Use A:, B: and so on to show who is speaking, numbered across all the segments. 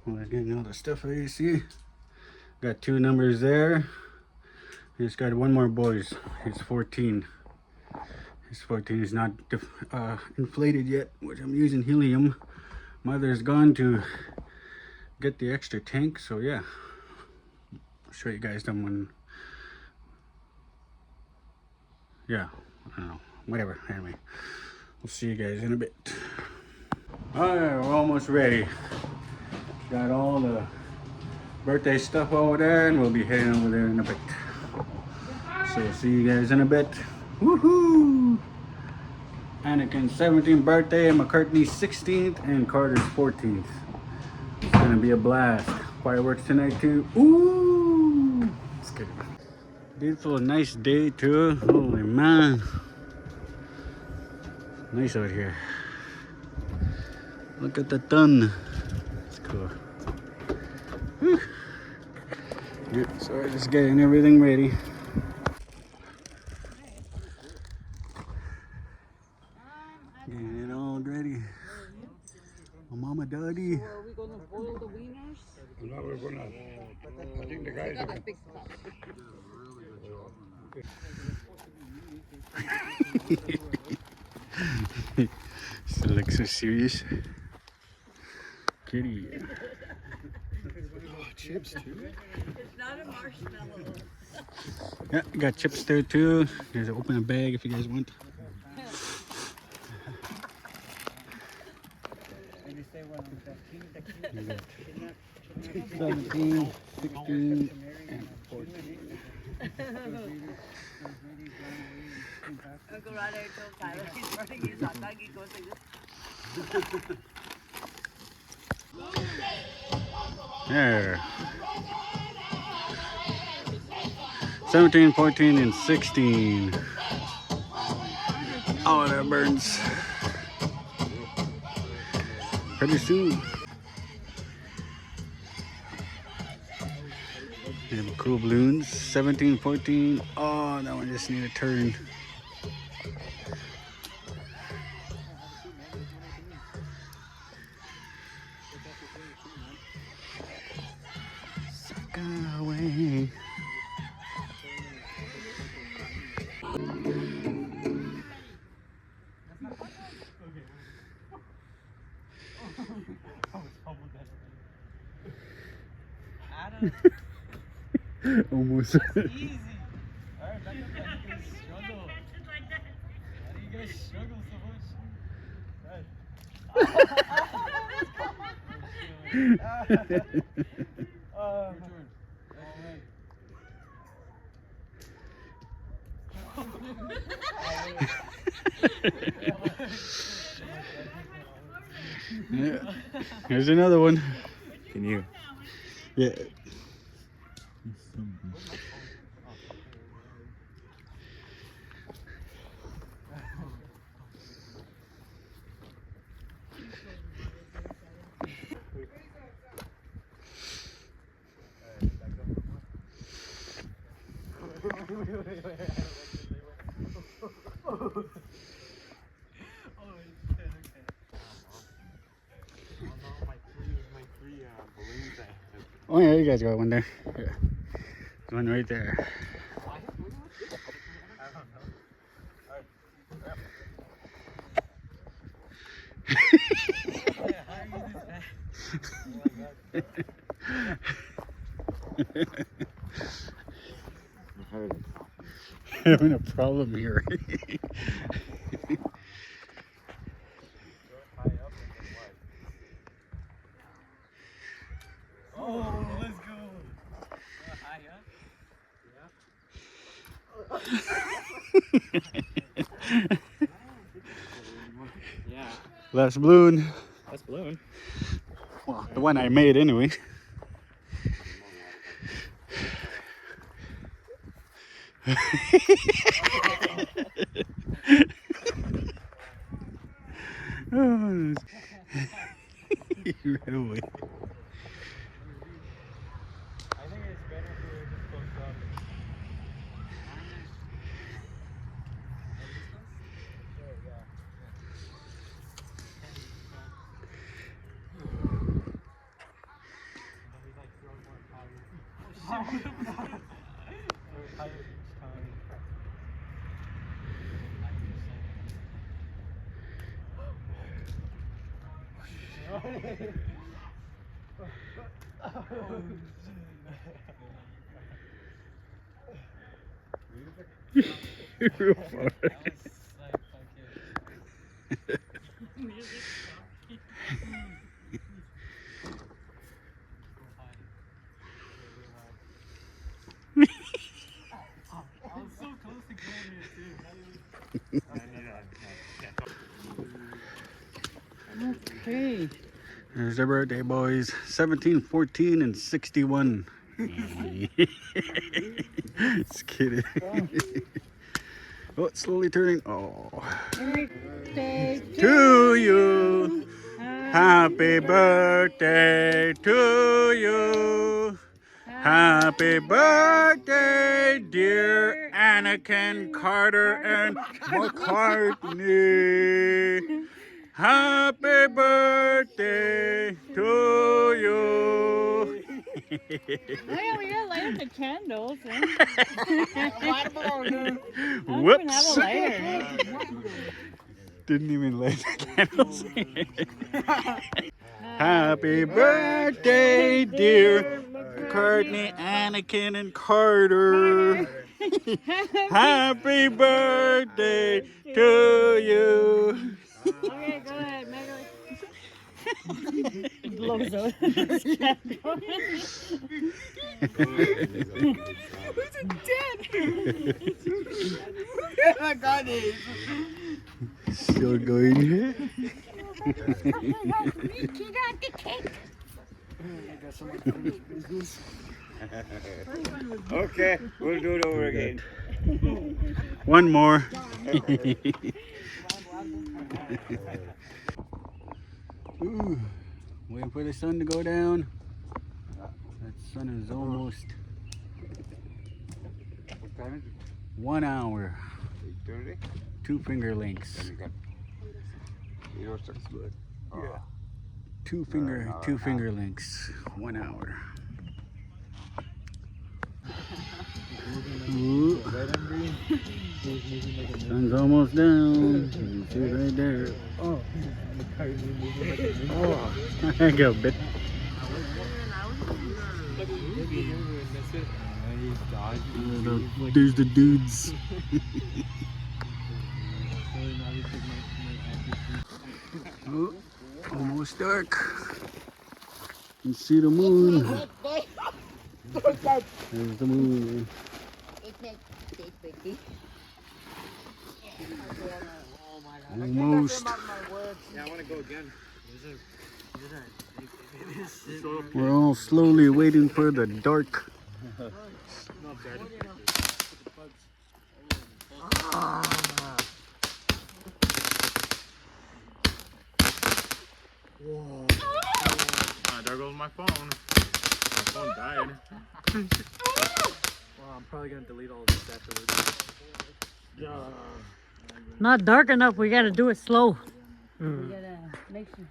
A: Well, I'm getting all the stuff you see. Got 2 numbers there. Just got one more, boys. He's 14. He's 14. He's not inflated yet, which I'm using helium. Mother's gone to get the extra tank, so yeah. I'll show you guys them when. Yeah, I don't know. Whatever. Anyway, we'll see you guys in a bit. Alright, we're almost ready. Got all the birthday stuff over there, and we'll be heading over there in a bit. So see you guys in a bit. Woohoo! Anakin's 17th birthday, McCartney's 16th, and Carter's 14th. It's gonna be a blast. Fireworks tonight too. Ooh! Just kidding. Beautiful, nice day too. Holy man. Nice out here. Look at the sun. It's cool. Whew. Yeah, so I'm just getting everything ready. Getting it all ready. My mama daddy.
B: Are we gonna boil the wieners?
C: No, we're gonna. I think the guys are.
A: She looks so serious. Kitty.
C: Oh, chips too.
B: It's not a marshmallow.
A: Yeah, got chips there too. There's an open bag if you guys want. 17, 16, and 14.
B: Uncle Ryder told Tyler he's running his hot dog. He goes like this.
A: There. 17, 14, and 16. Oh, that burns. Pretty soon. We have cool balloons. 17, 14. Oh, that one just need a turn. Sucker away. Almost.
D: Easy. Alright, back up. How do you guys struggle? How do you guys struggle so much? Your turn.
A: Yeah. Here's another one. Can you? Yeah. Oh yeah, you guys got one there. Yeah. There's one right there. Having a problem here.
D: Oh, let's go. High up? Yeah.
A: Last balloon.
D: That's balloon.
A: Well, the one I made anyway. Oh, he ran away.
D: I think it's better if we were just close up.
A: Real far.
E: Okay.
A: There's their birthday boys. 17, 14, and 61. Just kidding. Oh, it's slowly turning. Oh.
E: Birthday
A: To you. Happy birthday to you. Happy birthday, dear Anakin, Carter, and McCartney. Happy birthday to you.
E: Oh yeah, we gotta light up the candles.
A: Whoops.
E: Have a lighter.
A: Didn't even light the candles. Happy birthday, dear McCartney, Anakin, and Carter. Happy birthday to you.
E: Okay, go ahead, make it blows out this candle.
A: Still going here.
B: Okay, we'll do it over again.
A: One more. Ooh, waiting for the sun to go down. That sun is almost
C: What time is it?
A: 1 hour.
C: 8:30?
A: 2 finger lengths.
C: Then you got 8:06.
A: Yeah. Two finger lengths. 1 hour. Ooh. Sun's almost down. You can see it right there. Oh, I got a bit. There's the dudes. Oh, almost dark. You can see the moon. There's the moon. Almost.
B: Yeah, I want to go again.
A: We're all slowly waiting for the dark.
D: There goes my phone. My phone died. Well, I'm probably gonna delete all this afterwards.
E: Not dark enough. We gotta do it slow. We gotta make sure.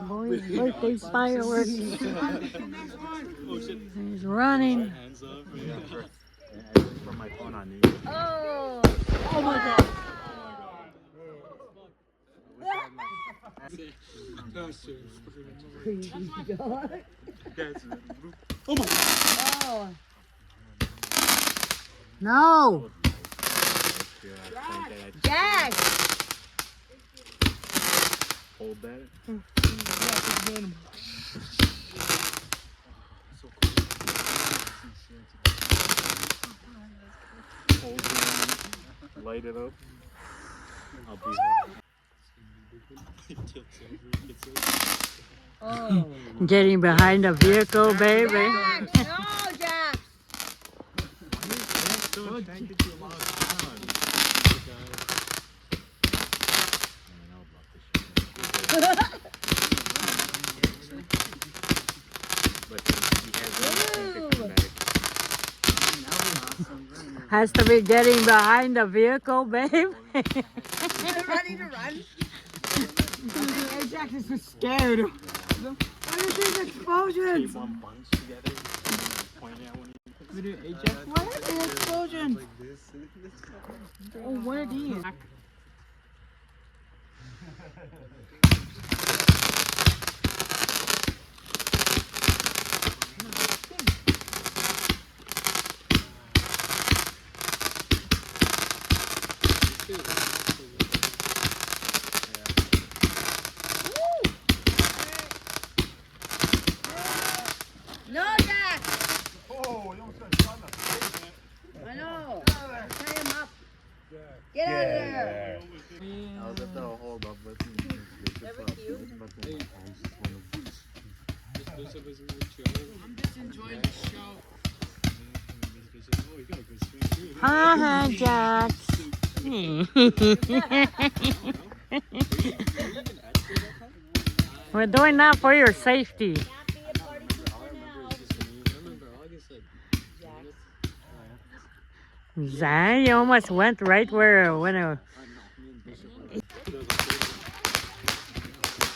E: Boys, birthday fireworks. He's running.
D: Hands up. Yeah. From my phone on you.
E: Oh! Oh my God! Oh! No! Jack!
D: Hold that. Hold it. Light it up. I'll be
E: Oh! Getting behind the vehicle, baby.
B: No, Jack.
E: Has to be getting behind the vehicle, babe.
B: Ready to run? Ajax is so scared. What is these explosions?
D: One bunch together, pointing at one
B: Ajax, what are these explosions? Oh, what are these? No, Jack!
C: Oh, you almost got shot in the face, man.
B: I know. Tie him up. Get out of there.
C: I'll get the hold up button.
B: I'm just enjoying the show.
E: Haha, Jack. We're doing that for your safety. Zan, you almost went right where when it.
D: Oh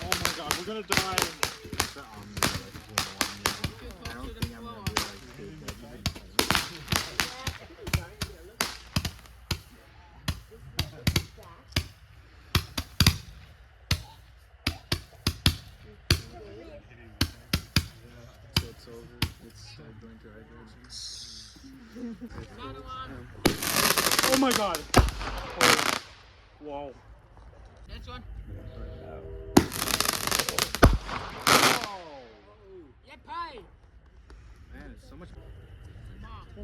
D: my god, we're gonna die. So it's over. It's going to right now. Oh my god. Oh. Wow.
B: Next one. Yeah, pie.
D: Man, it's so much.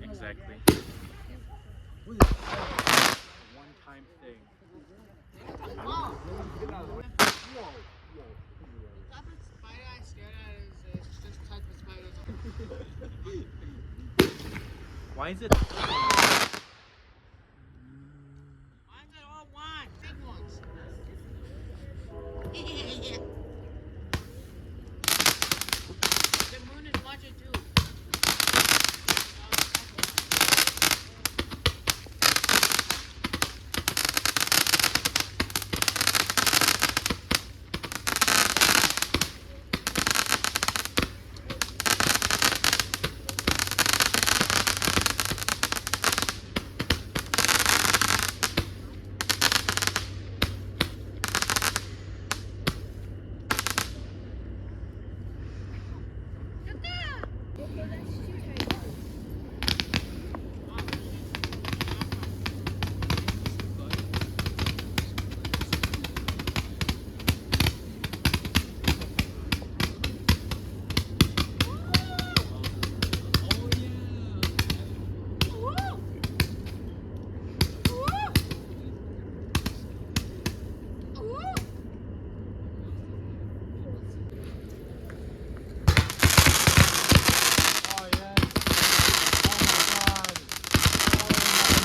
D: Exactly. A one-time thing. Why is it?
B: Why is it all one? Big ones. The moon is watching too.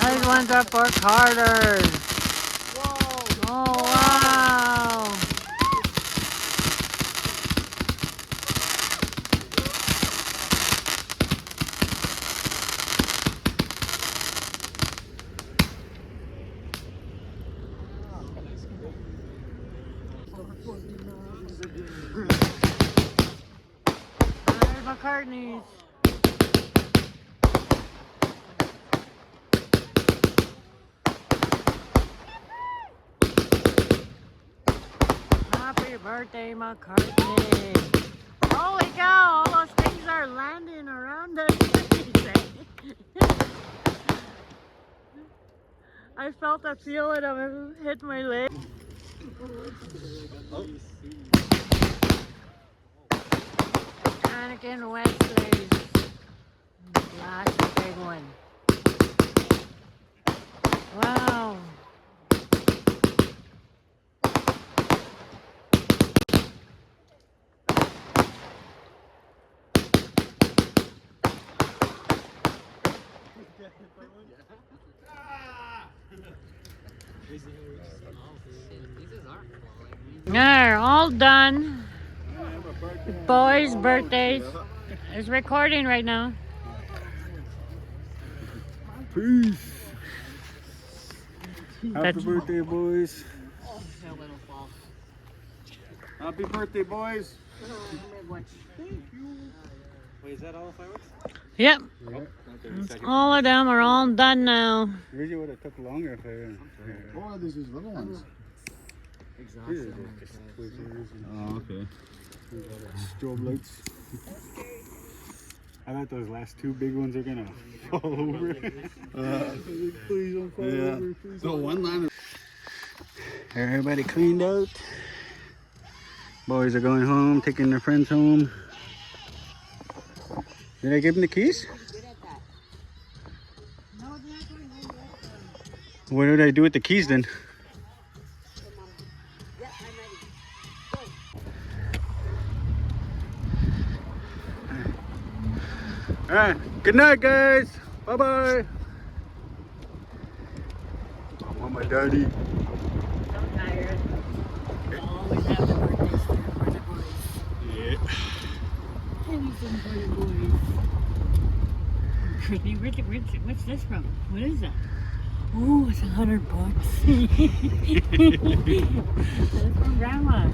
E: Those ones are for Carter. Oh, wow. There's McCartney's. Happy birthday, McCartney. Holy cow, all those things are landing around us. I felt a feeling of it hit my leg. Anakin Wesley's last big one. Wow. They're all done. Boys' birthdays. It's recording right now.
A: Peace. Happy
E: That's-
A: birthday, boys. Happy birthday, boys.
D: Wait, is that all the fireworks?
E: Yep.
A: Yeah.
E: All of them are all done now.
A: Usually would have took longer if I.
C: Oh, this is little ones.
A: These are just oh, okay. Strobe lights. I thought those last two big ones are gonna fall over. Please don't fall over. Please
C: So one line.
A: Everybody cleaned out. Boys are going home, taking their friends home. Did I give them the keys? What did I do with the keys then? Alright, good night guys. Bye bye. I want my daddy.
E: So tired. Always have the birthdays for the boys.
A: Yeah.
E: Anything for the boys. What's this from? What is that? Oh, it's $100. That's from Grandma.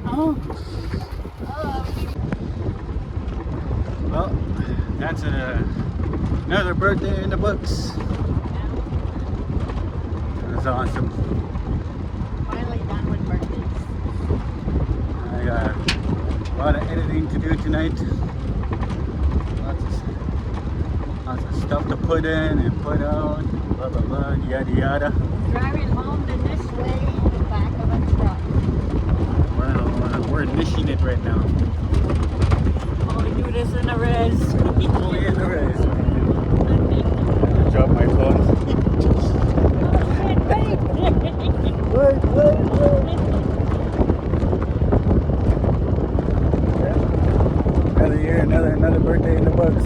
E: Oh.
A: Well, that's another birthday in the books. That's awesome.
E: Finally done with birthdays.
A: I got a lot of editing to do tonight. Lots of stuff to put in and put out. Blah blah blah. Yada yada.
E: Driving home in this way in the back of a truck.
A: We're initiating it right now.
E: Only do this in a res.
A: Only in the race. Drop my phone. Wait. Another year, another birthday in the books.